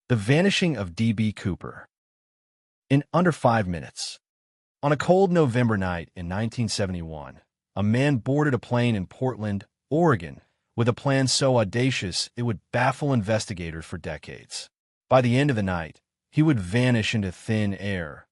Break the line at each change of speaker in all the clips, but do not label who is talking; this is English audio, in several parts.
The Vanishing of D.B. Cooper. In under 5 minutes. On a cold November night in 1971, a man boarded a plane in Portland, Oregon, with a plan so audacious it would baffle investigators for decades. By the end of the night, he would vanish into thin air,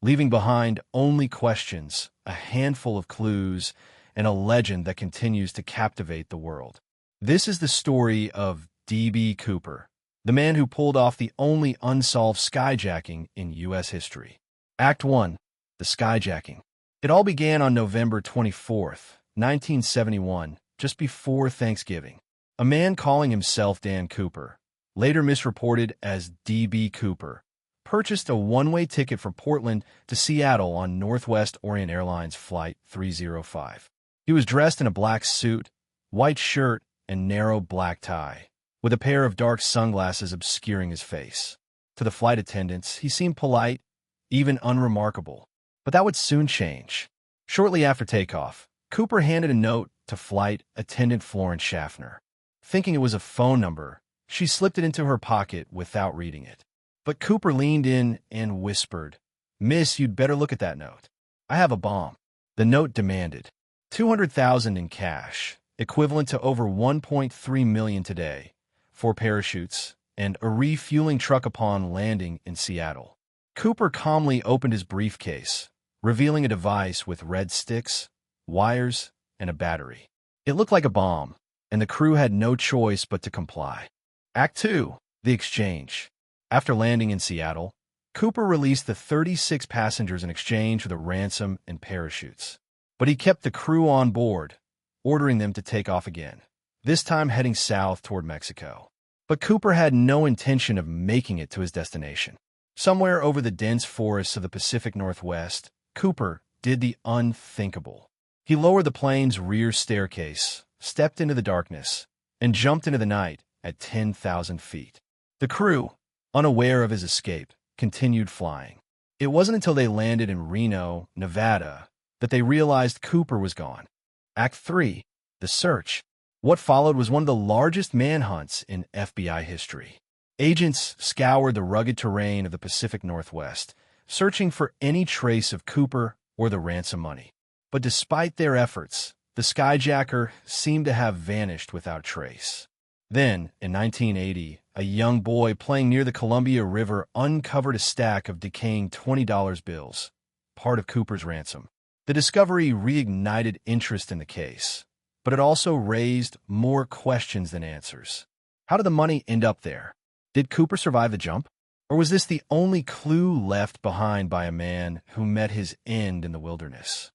leaving behind only questions, a handful of clues, and a legend that continues to captivate the world. This is the story of D.B. Cooper, the man who pulled off the only unsolved skyjacking in U.S. history. Act 1. The Skyjacking. It all began on November 24th, 1971, just before Thanksgiving. A man calling himself Dan Cooper, later misreported as D.B. Cooper, purchased a one-way ticket from Portland to Seattle on Northwest Orient Airlines Flight 305. He was dressed in a black suit, white shirt, and narrow black tie, with a pair of dark sunglasses obscuring his face. To the flight attendants, he seemed polite, even unremarkable. But that would soon change. Shortly after takeoff, Cooper handed a note to flight attendant Florence Schaffner. Thinking it was a phone number, she slipped it into her pocket without reading it. But Cooper leaned in and whispered, "Miss, you'd better look at that note. I have a bomb." The note demanded $200,000 in cash, equivalent to over $1.3 million today, 4 parachutes, and a refueling truck upon landing in Seattle. Cooper calmly opened his briefcase, revealing a device with red sticks, wires, and a battery. It looked like a bomb, and the crew had no choice but to comply. Act 2. The Exchange. After landing in Seattle, Cooper released the 36 passengers in exchange for the ransom and parachutes. But he kept the crew on board, ordering them to take off again, this time heading south toward Mexico. But Cooper had no intention of making it to his destination. Somewhere over the dense forests of the Pacific Northwest, Cooper did the unthinkable. He lowered the plane's rear staircase, stepped into the darkness, and jumped into the night at 10,000 feet. The crew, unaware of his escape, continued flying. It wasn't until they landed in Reno, Nevada, that they realized Cooper was gone. Act 3. The Search. What followed was one of the largest manhunts in FBI history. Agents scoured the rugged terrain of the Pacific Northwest, searching for any trace of Cooper or the ransom money. But despite their efforts, the skyjacker seemed to have vanished without trace. Then, in 1980, a young boy playing near the Columbia River uncovered a stack of decaying $20 bills, part of Cooper's ransom. The discovery reignited interest in the case, but it also raised more questions than answers. How did the money end up there? Did Cooper survive the jump? Or was this the only clue left behind by a man who met his end in the wilderness?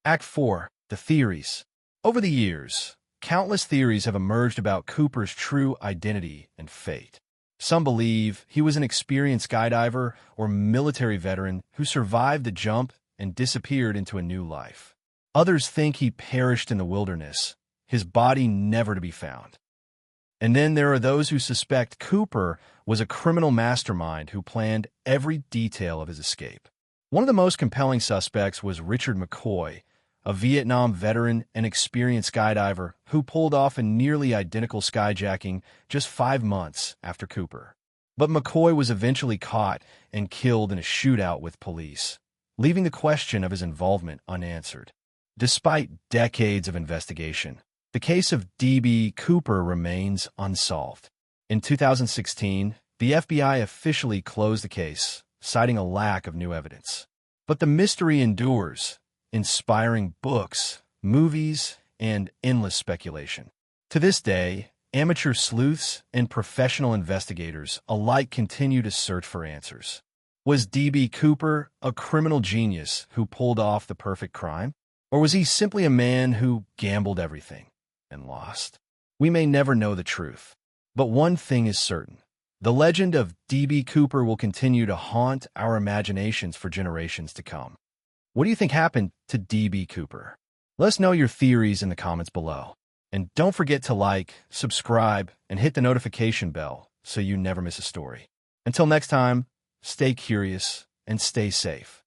Act 4. The Theories. Over the years, countless theories have emerged about Cooper's true identity and fate. Some believe he was an experienced skydiver or military veteran who survived the jump and disappeared into a new life. Others think he perished in the wilderness, his body never to be found. And then there are those who suspect Cooper was a criminal mastermind who planned every detail of his escape. One of the most compelling suspects was Richard McCoy, a Vietnam veteran and experienced skydiver who pulled off a nearly identical skyjacking just 5 months after Cooper. But McCoy was eventually caught and killed in a shootout with police, leaving the question of his involvement unanswered. Despite decades of investigation, the case of D.B. Cooper remains unsolved. In 2016, the FBI officially closed the case, citing a lack of new evidence. But the mystery endures, inspiring books, movies, and endless speculation. To this day, amateur sleuths and professional investigators alike continue to search for answers. Was D.B. Cooper a criminal genius who pulled off the perfect crime? Or was he simply a man who gambled everything and lost? We may never know the truth, but one thing is certain. The legend of D.B. Cooper will continue to haunt our imaginations for generations to come. What do you think happened to D.B. Cooper? Let us know your theories in the comments below. And don't forget to like, subscribe, and hit the notification bell so you never miss a story. Until next time, stay curious and stay safe.